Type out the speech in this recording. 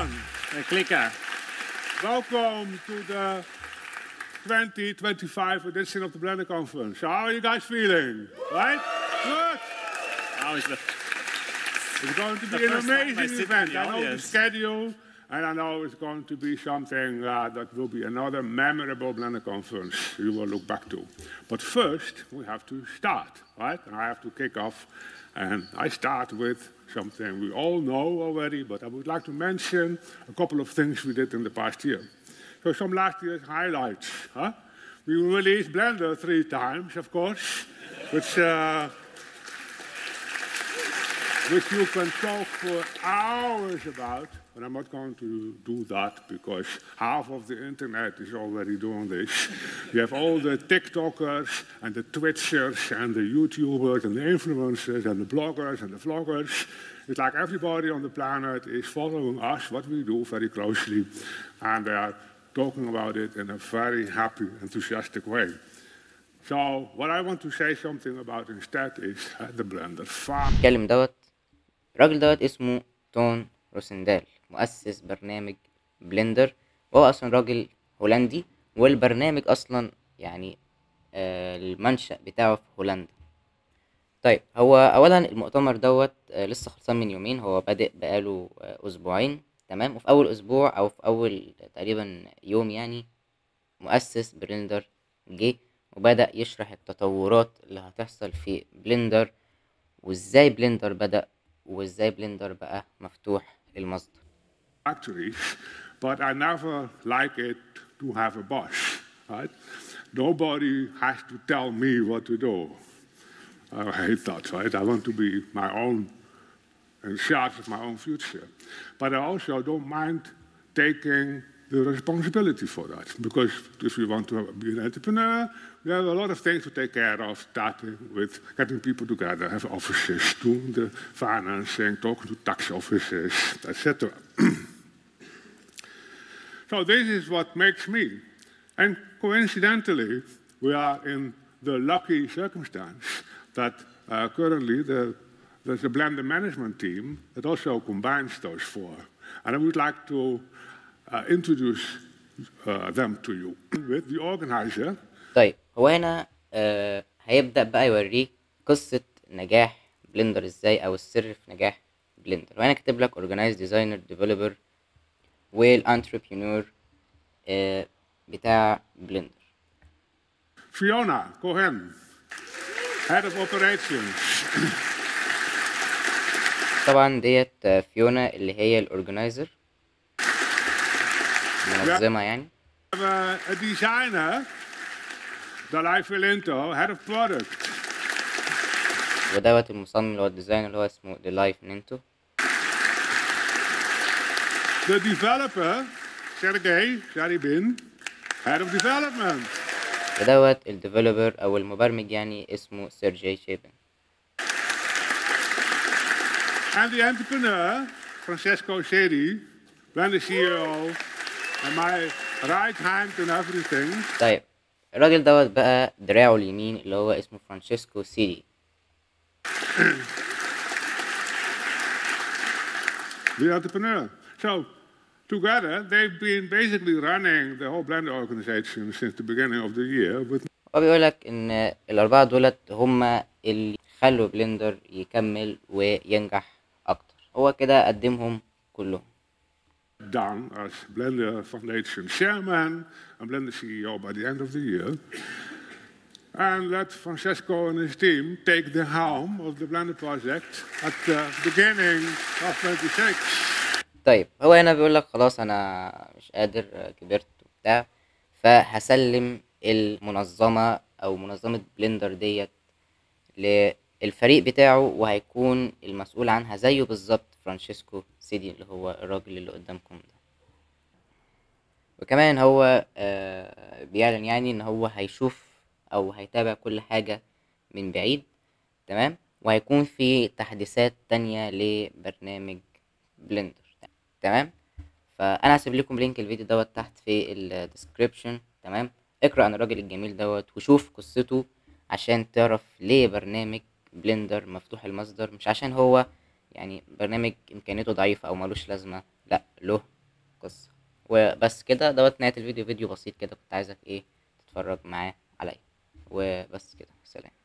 everyone. Klikken. Welcome to the 2025 edition of the Blender Conference. So how are you guys feeling? Right? Good. How is the It's going to be The an first time I amazing sit in event. the I know the audience. schedule, and I know it's going to be something that will be another memorable Blender Conference you will look back to. But first, we have to start, right? And I have to kick off, and I start with something we all know already, but I would like to mention a couple of things we did in the past year. So some last year's highlights. Huh? We released Blender 3 times, of course, which you can talk for hours about, but I'm not going to do that because half of the internet is already doing this. You have all the TikTokers and the Twitchers and the YouTubers and the influencers and the bloggers and the vloggers. It's like everybody on the planet is following us, what we do, very closely, and they are talking about it in a very happy, enthusiastic way. So what I want to say something about instead is the Blender farm. الكلم دوت الراجل دوت اسمه تون روسندال، مؤسس برنامج بلندر، وهو اصلا راجل هولندي، والبرنامج اصلا يعني المنشأ بتاعه في هولندا. طيب هو اولا المؤتمر دوت لسه خلصان من يومين، هو بادئ بقاله اسبوعين، تمام. وفي اول اسبوع او في اول تقريبا يوم يعني مؤسس بلندر جه وبدأ يشرح التطورات اللي هتحصل في بلندر، وازاي بلندر بدأ، وازاي بلندر بقى مفتوح للمصدر. Actually, but I never like it to have a boss, right? Nobody has to tell me what to do. I hate that, right? I want to be my own, in charge of my own future. But I also don't mind taking the responsibility for that, because if you want to be an entrepreneur, we have a lot of things to take care of, starting with getting people together, have offices, doing the financing, talking to tax offices, etc. So this is what makes me. And coincidentally, we are in the lucky circumstance that currently there's a Blender management team that also combines those four. And I would like to introduce them to you with the organizer. طيب هو هنا هيبدأ بقى يوريك قصة نجاح بلندر ازاي، او السر في نجاح بلندر. وانا كاتب لك organize designer developer والانتربرينور بتاع بلندر. Fiona Cohen, head of operations. طبعا ديت فيونا اللي هي الاورجنايزر، منظمة يعني. We have a designer, Dalai Filinto, head of product. ودوت المصمم اللي هو الديزاينر اللي هو اسمه ديلاي فينينتو. The developer, Sergey Zaribin, head of development. ودوت الديفلوبر او المبرمج يعني اسمه سيرجي شيبن. And the entrepreneur, Francesco Sedi, Blender CEO, and my right hand in everything. طيب الراجل دوت بقى دراعه اليمين اللي هو اسمه فرانشيسكو سيدي. The entrepreneur. So together, they've been basically running the whole Blender organization since the beginning of the year. With هو بيقولك ان الاربعة دولت هما اللي خلوا بلندر يكمل وينجح اكتر، هو كده قدمهم كلهم. down as Blender Foundation chairman and Blender CEO by the end of the year. And let Francesco and his team take the helm of the Blender project at the beginning of 26. طيب هو هنا بيقولك خلاص انا مش قادر، كبرت وبتاع، فهسلم المنظمة او منظمة بلندر ديت للفريق بتاعه، وهيكون المسؤول عنها زيه بالظبط فرانشيسكو سيدي اللي هو الراجل اللي قدامكم ده. وكمان هو بيعلن يعني ان هو هيشوف او هيتابع كل حاجة من بعيد، تمام. وهيكون في تحديثات تانية لبرنامج بلندر، تمام. فانا هسيب لكم لينك الفيديو دوت تحت في الديسكريبشن، تمام. اقرأ عن الراجل الجميل دوت وشوف قصته عشان تعرف ليه برنامج بلندر مفتوح المصدر، مش عشان هو يعني برنامج امكانياته ضعيفة او ملوش لازمة، لأ له قصة. وبس كده دوت نهاية الفيديو، فيديو بسيط كده كنت عايزك ايه تتفرج معاه عليا. وبس كده، سلام.